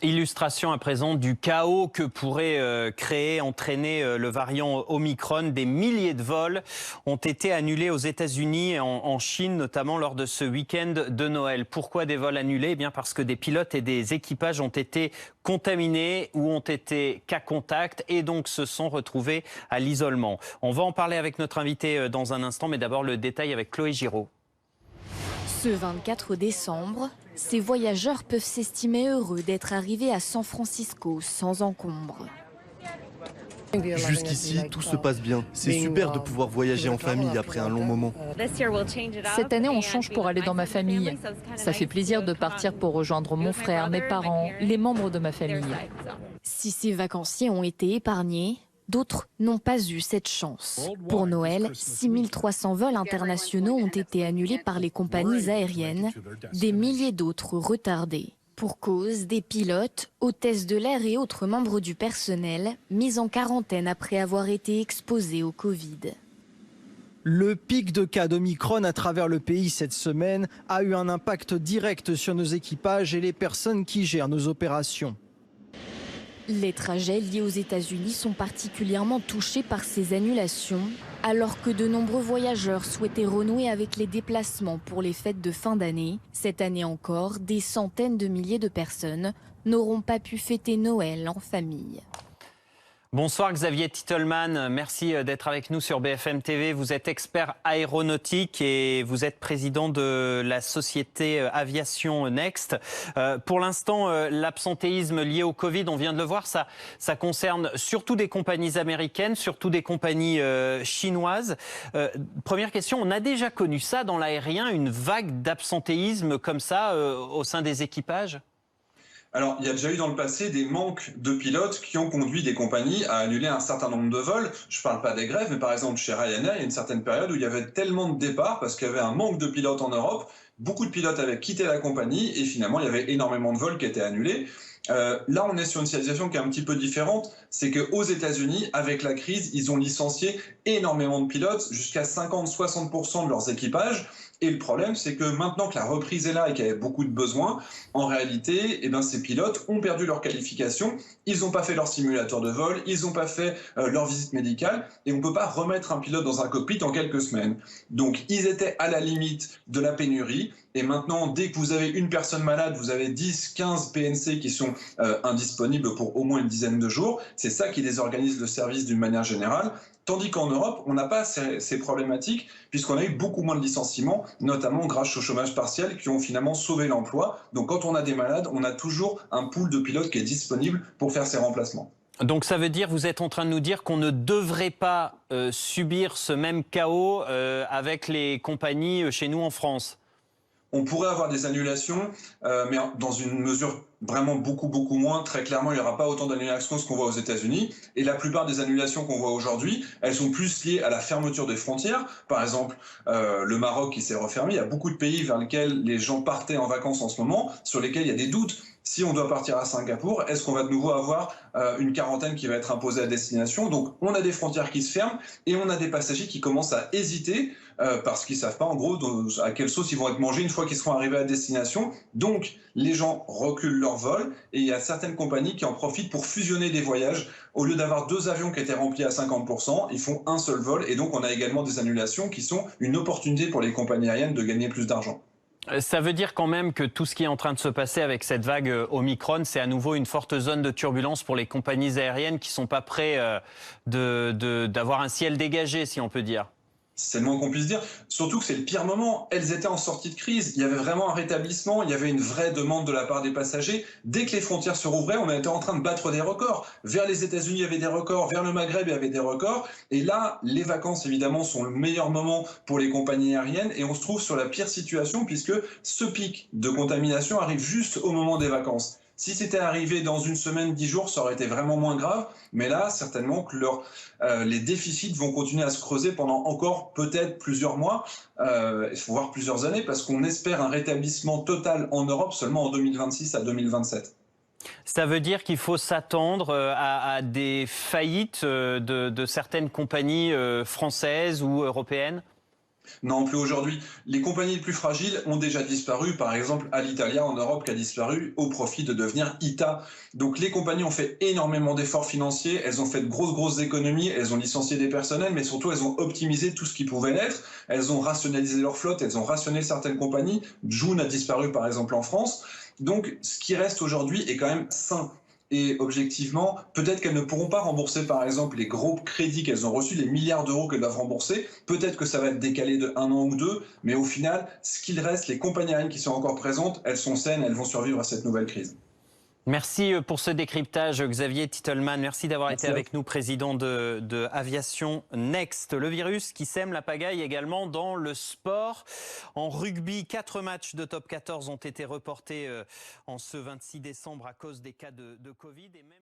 Illustration à présent du chaos que pourrait entraîner le variant Omicron. Des milliers de vols ont été annulés aux États-Unis et en Chine, notamment lors de ce week-end de Noël. Pourquoi des vols annulés? Eh bien parce que des pilotes et des équipages ont été contaminés ou ont été cas contact et donc se sont retrouvés à l'isolement. On va en parler avec notre invité dans un instant, mais d'abord le détail avec Chloé Giraud. Ce 24 décembre, ces voyageurs peuvent s'estimer heureux d'être arrivés à San Francisco sans encombre. Jusqu'ici, tout se passe bien. C'est super de pouvoir voyager en famille après un long moment. Cette année, on change pour aller dans ma famille. Ça fait plaisir de partir pour rejoindre mon frère, mes parents, les membres de ma famille. Si ces vacanciers ont été épargnés, d'autres n'ont pas eu cette chance. Pour Noël, 6300 vols internationaux ont été annulés par les compagnies aériennes, des milliers d'autres retardés. Pour cause, des pilotes, hôtesses de l'air et autres membres du personnel mis en quarantaine après avoir été exposés au Covid. Le pic de cas d'Omicron à travers le pays cette semaine a eu un impact direct sur nos équipages et les personnes qui gèrent nos opérations. Les trajets liés aux États-Unis sont particulièrement touchés par ces annulations, alors que de nombreux voyageurs souhaitaient renouer avec les déplacements pour les fêtes de fin d'année. Cette année encore, des centaines de milliers de personnes n'auront pas pu fêter Noël en famille. Bonsoir Xavier Titelman, merci d'être avec nous sur BFM TV. Vous êtes expert aéronautique et vous êtes président de la société Aviation Next. Pour l'instant, l'absentéisme lié au Covid, on vient de le voir, ça concerne surtout des compagnies américaines, surtout des compagnies chinoises. Première question, on a déjà connu ça dans l'aérien, une vague d'absentéisme comme ça au sein des équipages ? Alors, il y a déjà eu dans le passé des manques de pilotes qui ont conduit des compagnies à annuler un certain nombre de vols. Je ne parle pas des grèves, mais par exemple chez Ryanair, il y a une certaine période où il y avait tellement de départs parce qu'il y avait un manque de pilotes en Europe. Beaucoup de pilotes avaient quitté la compagnie et finalement, il y avait énormément de vols qui étaient annulés. Là, on est sur une situation qui est un petit peu différente. C'est qu'aux États-Unis, avec la crise, ils ont licencié énormément de pilotes, jusqu'à 50-60% de leurs équipages. Et le problème, c'est que maintenant que la reprise est là et qu'il y avait beaucoup de besoins, en réalité, ces pilotes ont perdu leur qualification. Ils n'ont pas fait leur simulateur de vol, ils n'ont pas fait leur visite médicale. Et on ne peut pas remettre un pilote dans un cockpit en quelques semaines. Donc, ils étaient à la limite de la pénurie. Et maintenant, dès que vous avez une personne malade, vous avez 10, 15 PNC qui sont indisponibles pour au moins une dizaine de jours. C'est ça qui désorganise le service d'une manière générale. Tandis qu'en Europe, on n'a pas ces problématiques puisqu'on a eu beaucoup moins de licenciements, notamment grâce au chômage partiel qui ont finalement sauvé l'emploi. Donc quand on a des malades, on a toujours un pool de pilotes qui est disponible pour faire ces remplacements. Donc ça veut dire, vous êtes en train de nous dire qu'on ne devrait pas subir ce même chaos avec les compagnies chez nous en France? On pourrait avoir des annulations, mais dans une mesure vraiment beaucoup moins. Très clairement, il n'y aura pas autant d'annulations que ce qu'on voit aux États-Unis. Et la plupart des annulations qu'on voit aujourd'hui, elles sont plus liées à la fermeture des frontières. Par exemple, le Maroc qui s'est refermé. Il y a beaucoup de pays vers lesquels les gens partaient en vacances en ce moment, sur lesquels il y a des doutes. Si on doit partir à Singapour, est-ce qu'on va de nouveau avoir une quarantaine qui va être imposée à destination? Donc on a des frontières qui se ferment et on a des passagers qui commencent à hésiter parce qu'ils ne savent pas en gros à quelle sauce ils vont être mangés une fois qu'ils seront arrivés à destination. Donc les gens reculent leur vol et il y a certaines compagnies qui en profitent pour fusionner des voyages. Au lieu d'avoir 2 avions qui étaient remplis à 50%, ils font un seul vol et donc on a également des annulations qui sont une opportunité pour les compagnies aériennes de gagner plus d'argent. Ça veut dire quand même que tout ce qui est en train de se passer avec cette vague Omicron, c'est à nouveau une forte zone de turbulence pour les compagnies aériennes qui ne sont pas prêtes d'avoir un ciel dégagé, si on peut dire. C'est le moins qu'on puisse dire. Surtout que c'est le pire moment. Elles étaient en sortie de crise. Il y avait vraiment un rétablissement. Il y avait une vraie demande de la part des passagers. Dès que les frontières se rouvraient, on était en train de battre des records. Vers les États-Unis, il y avait des records. Vers le Maghreb, il y avait des records. Et là, les vacances, évidemment, sont le meilleur moment pour les compagnies aériennes. Et on se trouve sur la pire situation puisque ce pic de contamination arrive juste au moment des vacances. Si c'était arrivé dans une semaine, 10 jours, ça aurait été vraiment moins grave. Mais là, certainement que les déficits vont continuer à se creuser pendant encore peut-être plusieurs mois, voire plusieurs années, parce qu'on espère un rétablissement total en Europe seulement en 2026 à 2027. Ça veut dire qu'il faut s'attendre à des faillites de certaines compagnies françaises ou européennes ? Non, plus aujourd'hui. Les compagnies les plus fragiles ont déjà disparu. Par exemple, Alitalia en Europe qui a disparu au profit de devenir ITA. Donc les compagnies ont fait énormément d'efforts financiers. Elles ont fait de grosses économies. Elles ont licencié des personnels, mais surtout elles ont optimisé tout ce qui pouvait l'être. Elles ont rationalisé leur flotte. Elles ont rationné certaines compagnies. Joon a disparu par exemple en France. Donc ce qui reste aujourd'hui est quand même sain. Et objectivement, peut-être qu'elles ne pourront pas rembourser par exemple les gros crédits qu'elles ont reçus, les milliards d'euros qu'elles doivent rembourser. Peut-être que ça va être décalé de 1 an ou 2, mais au final, ce qu'il reste, les compagnies aériennes qui sont encore présentes, elles sont saines, elles vont survivre à cette nouvelle crise. Merci pour ce décryptage, Xavier Titelman. Merci d'avoir été avec nous, président de Aviation Next. Le virus qui sème la pagaille également dans le sport. En rugby, 4 matchs de top 14 ont été reportés en ce 26 décembre à cause des cas de Covid. Et même